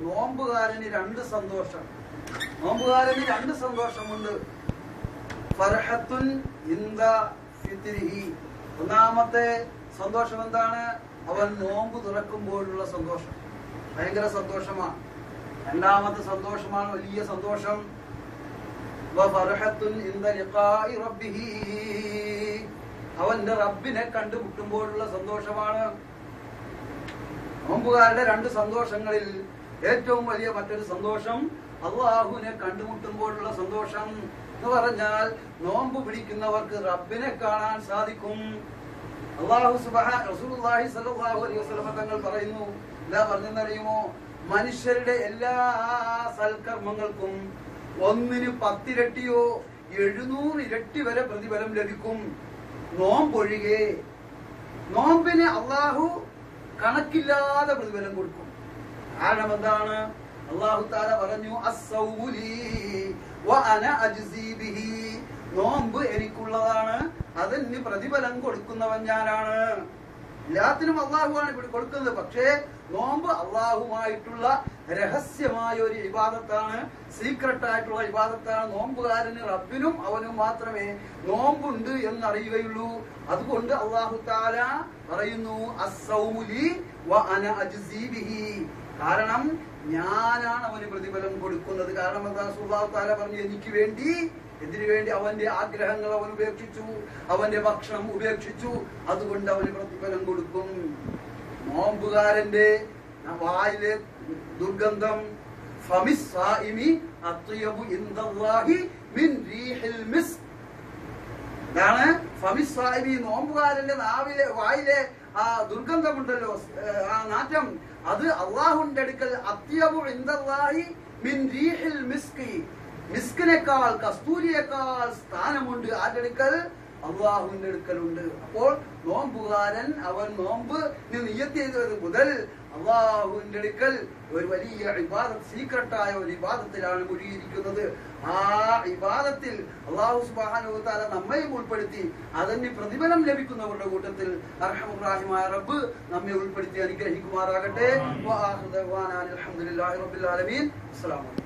നോമ്പുകാരന് രണ്ട് സന്തോഷം. നോമ്പുകാരന് രണ്ട് സന്തോഷമുണ്ട്. ഫർഹത്തുൻ ഇൻദ ഫിത്രിഹി. ഒന്നാമത്തെ സന്തോഷം എന്താണ്? അവൻ നോമ്പ് തുറക്കുമ്പോഴുള്ള സന്തോഷം, ഭയങ്കര സന്തോഷമാണ്. രണ്ടാമത്തെ സന്തോഷമാണ് വലിയ സന്തോഷം. വഫർഹത്തുൻ ഇൻദ ലിഖാഇ റബ്ബിഹി. അവന്റെ റബ്ബിനെ കണ്ടുമുട്ടുമ്പോഴുള്ള സന്തോഷമാണ്. നോമ്പുകാരുടെ രണ്ട് സന്തോഷങ്ങളിൽ ഏറ്റവും വലിയ മറ്റൊരു സന്തോഷം അള്ളാഹുവിനെ കണ്ടുമുട്ടുമ്പോഴുള്ള സന്തോഷം എന്ന് പറഞ്ഞാൽ നോമ്പ് പിടിക്കുന്നവർക്ക് റബ്ബിനെ കാണാൻ സാധിക്കും. റസൂലുള്ളാഹി സ്വല്ലല്ലാഹു അലൈഹി വസല്ലം തങ്ങൾ പറയുന്നു, എന്താ പറഞ്ഞെന്നറിയുമോ? മനുഷ്യരുടെ എല്ലാ സൽക്കർമ്മങ്ങൾക്കും 1-ന് 10 ഇരട്ടിയോ 700 ഇരട്ടി വരെ പ്രതിഫലം ലഭിക്കും, നോമ്പൊഴികെ. നോമ്പിന് അള്ളാഹു കണക്കില്ലാതെ പ്രതിഫലം കൊടുക്കും. കാരണം എന്താണ്? അള്ളാഹു തആല പറഞ്ഞു, അസ്സൗമു ലീ വഅന അജ്സീ ബിഹി. നോമ്പ് എനിക്കുള്ളതാണ്, അതിന് പ്രതിഫലം കൊടുക്കുന്നവൻ ഞാനാണ്. എല്ലാത്തിനും അള്ളാഹുവാണ് ഇവിടെ കൊടുക്കുന്നത്. പക്ഷേ നോമ്പ് അള്ളാഹുമായിട്ടുള്ള രഹസ്യമായ ഒരു ഇബാദത്താണ്, സീക്രട്ട് ആയിട്ടുള്ള ഇബാദത്താണ്. നോമ്പുകാരന് റബ്ബിനും അവനും മാത്രമേ നോമ്പുണ്ട് എന്നറിയുകയുള്ളൂ. അതുകൊണ്ട് അള്ളാഹു തആല പറയുന്നു, അസ്സൗമു ലീ വഅന അജ്സീ ബിഹി. കാരണം ഞാനാണ് അവന് പ്രതിഫലം കൊടുക്കുന്നത്. കാരണം എന്താ? അല്ലാഹു തആല പറഞ്ഞു, എനിക്ക് വേണ്ടി, എന്തിനു വേണ്ടി? അവന്റെ ആഗ്രഹങ്ങൾ അവൻ ഉപേക്ഷിച്ചു, അവന്റെ ഭക്ഷണം ഉപേക്ഷിച്ചു, അതുകൊണ്ട് അവന് പ്രതിഫലം കൊടുക്കും. നോമ്പുകാരന്റെ വായിലെ ദുർഗന്ധം ഫമിസ്സായിമി അത്യബു ഇൻദല്ലാഹി മിൻ റീഹിൽ മിസ്ക്. ഇതാണ് ഫമിസ്സായിമി. നോമ്പുകാരന്റെ വായിലെ ആ ദുർഗന്ധമുണ്ടല്ലോ, ആ നാറ്റം, അത് അള്ളാഹുവിന്റെ അടുക്കൽ അത്യബു ഇൻദല്ലാഹി മിൻ റീഹിൽ മിസ്ക്. മിസ്കിനേക്കാൾ, കസ്തൂരിയേക്കാൾ സ്ഥാനമുണ്ട് ആരുടെ അടുക്കൽ? അള്ളാഹുവിന്റെ അടുക്കലുണ്ട്. അപ്പോൾ നോമ്പുകാരൻ അവൻ നോമ്പ് നിയ്യത്ത് ചെയ്തത് മുതൽ അള്ളാഹുവിന്റെ അടുക്കൽ ഒരു വലിയ ഇബാദത്ത്, സീക്രട്ടായ ഒരു ഇബാദത്തിലാണ് മുഴുകിയിരിക്കുന്നത്. ആ ഇബാദത്തിൽ അള്ളാഹു സുബ്ഹാനഹു വ തആല നമ്മയും ഉൾപ്പെടുത്തി അതിന് പ്രതിഫലം ലഭിക്കുന്നവരുടെ കൂട്ടത്തിൽ അർഹമുർ റഹീമായ റബ്ബ് നമ്മെ ഉൾപ്പെടുത്തി അനുഗ്രഹിക്കുമാറാകട്ടെ. വആഖിറു ദഅ്വാനാ അൽഹംദുലില്ലാഹി റബ്ബിൽ ആലമീൻ. അസ്സലാമു അലൈക്കും.